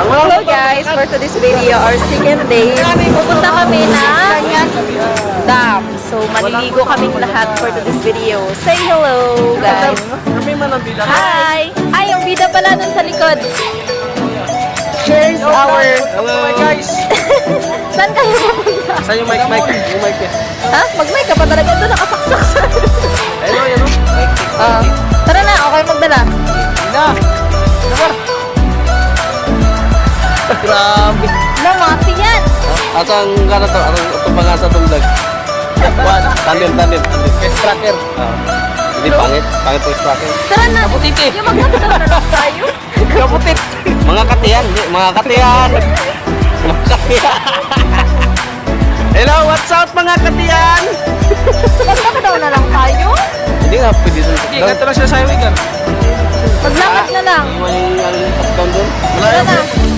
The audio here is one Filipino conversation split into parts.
Hello guys, for today's video, our second day, pupunta kami na dam. So, maliligo kaming lahat for today's video. Say hello guys. Hi! Ay, yung bida pala dun sa likod. Here's our... Hello guys! Saan kayo pupunta? Saan yung mic? Yung mic eh. Ha? Mag-mic ka pa talaga. Ito nakasaksak. Hello, yan o. Tara na, okay magdala. Ina! Grabe! Lamati yan. Asang gana to? Ito pa nga sa tungdag. Tandem. Face tracker. Hindi pangit. Pangit face tracker. Tara na. Kaputit eh. Yung magdala na lang tayo. Kaputit. Mga katiyan. Mga katiyan. Mga katiyan. Hello, what's up mga katiyan? Magdala na lang tayo. Hindi nga, pwede doon. Hindi, ganito lang siya sa highway gan. Maglakad na lang. Yung top-down doon. Wala Tara yung na.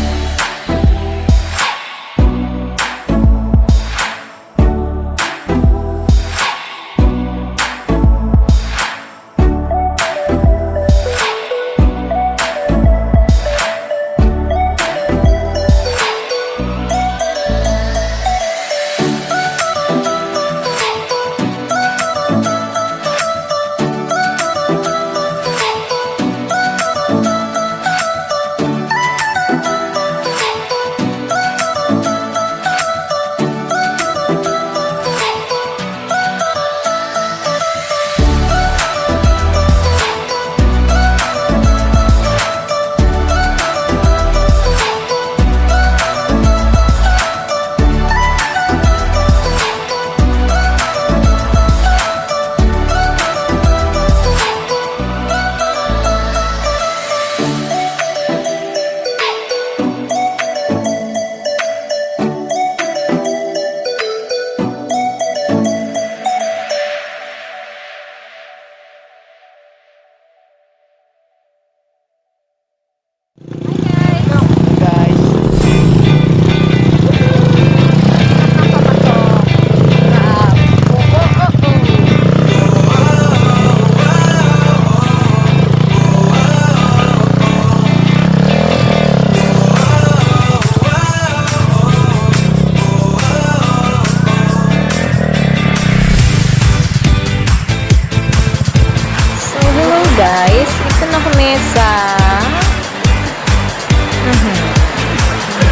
Guys, ito na kami sa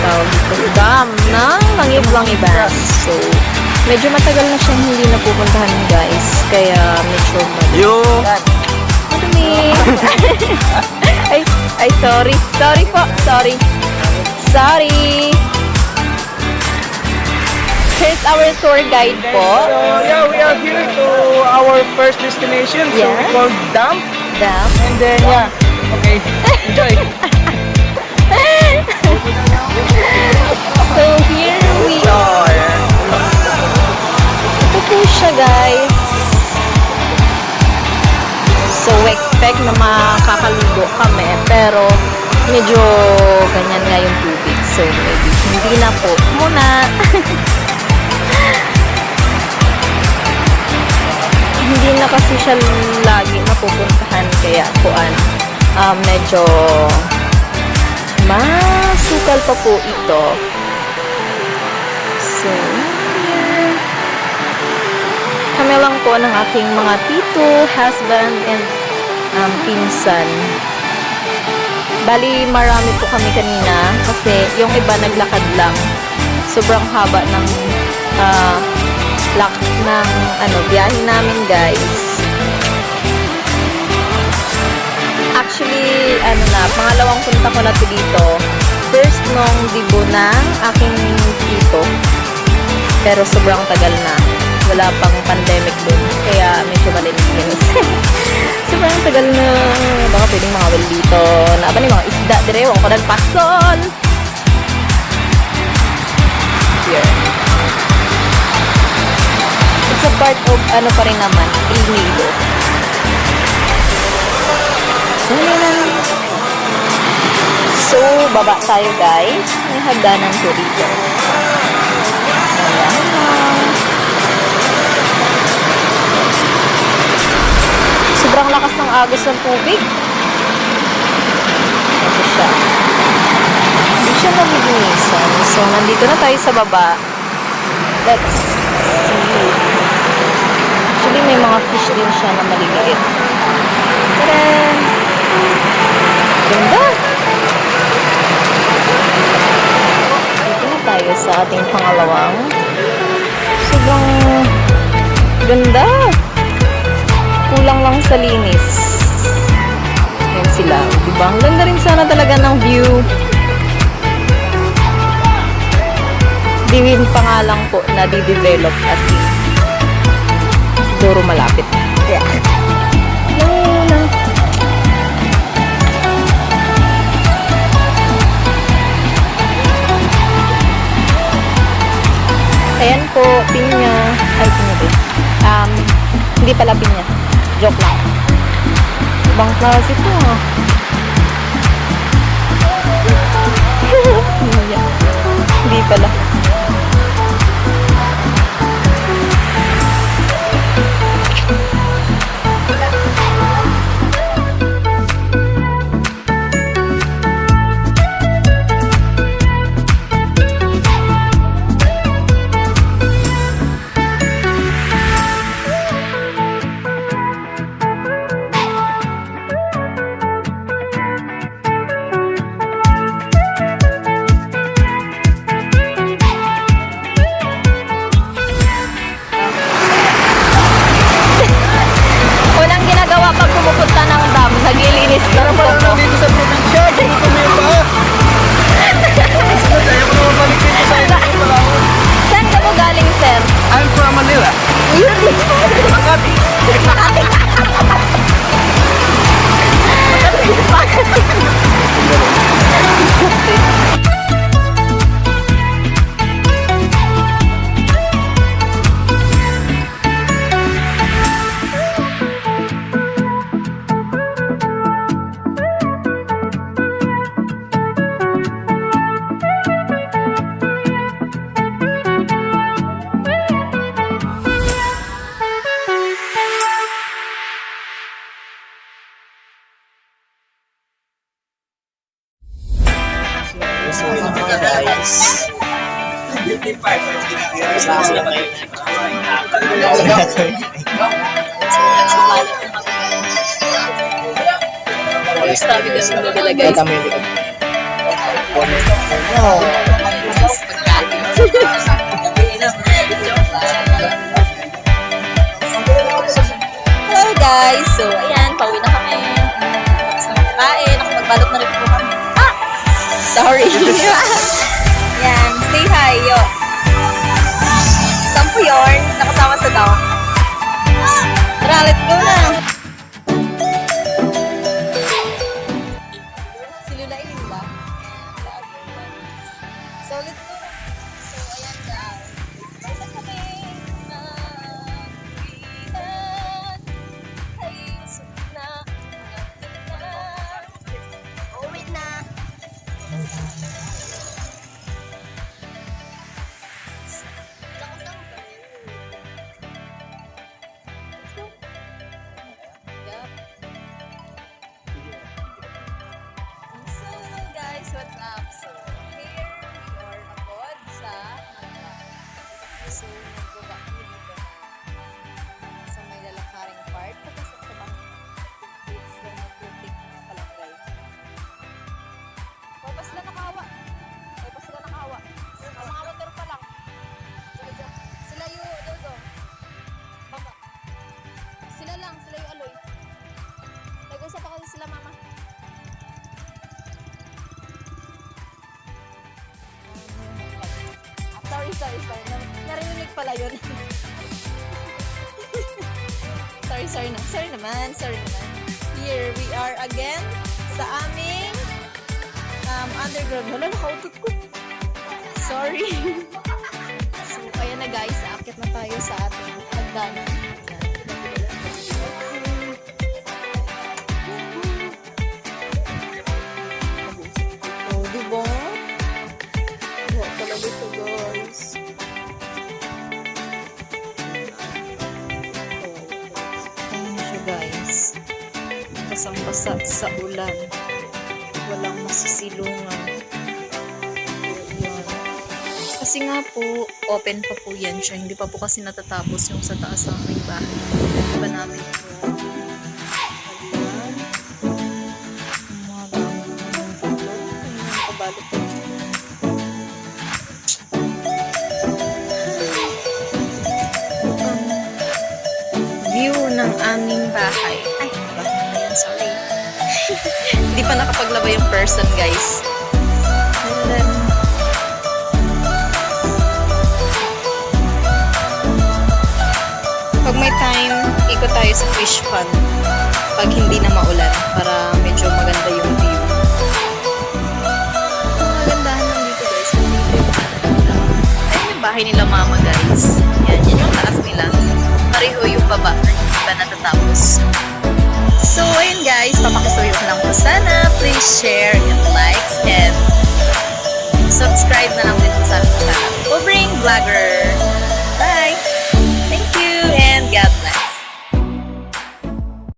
tawag dito, dam ng Langib-Langiban. So, medyo matagal na siyang hindi napupuntahan guys. Kaya medyo madumi. ay, sorry. Sorry po. Sorry. Here's our tour guide po. So yeah, we are here to our first destination. So we Yes. call Dam. Dam. And then yeah, okay, enjoy. So, here we are. Ito po siya, guys. So, we expect na makakaligo kami. Pero, medyo ganyan nga yung tubig. So, maybe hindi na po muna. Hindi na kasi siya lagi napupuntahan. Kaya, medyo masukal pa po ito. So, here. Kami lang po ng aking mga tito, husband, and pinsan. Bali, marami po kami kanina kasi yung iba naglakad lang. Sobrang haba ng biyahe namin, guys. Actually, pangalawang punta ko na to dito. First nung dibo ng aking tito. Pero sobrang tagal na. Wala pang pandemic dun. Kaya medyo malinis-linis. Sobrang tagal na. Baka pwedeng mga well dito. Naaba ni mga isda dire. Huwag ko nagpasol. Here. It's a part of pa rin naman. El Nido. So, baba tayo guys. May hagdanan ko dito. Ayan. Sobrang lakas ng agos ng tubig. Ito siya. Hindi siya nalilinisan. So, nandito na tayo sa baba. Let's see. Actually, may mga fish din siya na maliliit. Tadaan! Ganda! Dito na tayo sa ating pangalawang. Sobrang ganda! Kulang lang sa linis. Yan sila. Diba? Ang ganda rin sana talaga ng view. Diwin pa nga lang po na di-develop as in. Siguro malapit. Yeah. Luna. Ayan po, pinya. Ay, pinya din. Hindi pala pinya. Joke lang. Ibang klase ito ah. Hindi pala. Unang ginagawa pag pumupunta ng dam, naglilinis lang po. Dito sa probinsya, ganito mo yung paa. Sunod, ayaw ko naman balik dito sa inyo pala ako. Saan ka mo galing, sir? I'm from Manila. Makati. Sabi ko sa nila guys. Hello guys. So, ayan, pauwi na kami. Tapos na kakain. Nakapagbalot na rin po kami. Ah! Sorry. Yan, say hi, yo. Saan po yun? Nakasama sa daw. Tara, let's go na. Silulain ba? So, let's go na. So, ayan guys. Bye na kami. Mag-iwan. Ay, sunod na. Uwi na. So, guys, what's up? So, here we are abroad sa Manila. So, nagbaba kami dito na sa may lalakaring part. Tapos sa bang it's the magputik na palangay. Huwag pa sila nakahawa. Huwag pa sila nakahawa. Ang mga motor pa lang. Sila yung dodo. Baba. Sila lang, sila yung aloy. Nag-usap ako sila mama. Sorry. Narinig pala yun. Sorry naman. Here we are again sa aming underground. Wala, nakautot ko. Sorry. So, kaya na guys, aakit na tayo sa ating hagdanan. Oh, diba? Diba talaga ito guys. Ayan na siya guys. Basang-basa sa ulan. Walang masisilungan. Kasi nga po, open pa po yan siya. Hindi pa po kasi natatapos yung sa taas ng aming bahay. Hindi pa namin po. Mga gamit naman po ito. Yung nakabalot po. View ng aming bahay. Ay, bahay na yan. Sorry. Hindi pa nakapaglaba yung person, guys. And then, pag may time, ikot tayo sa fish pond. Pag hindi na maulan, para medyo maganda yung view. Ang magandahan lang dito, guys. Ayun yung bahay nila mama, guys. Yan yung taas nila. Pareho yung baba na hindi pa natatapos. So, ayun guys, papakisuyo ko lang po sana. Please share and likes and subscribe na lang din po sa aking channel. Ubring Vlogger!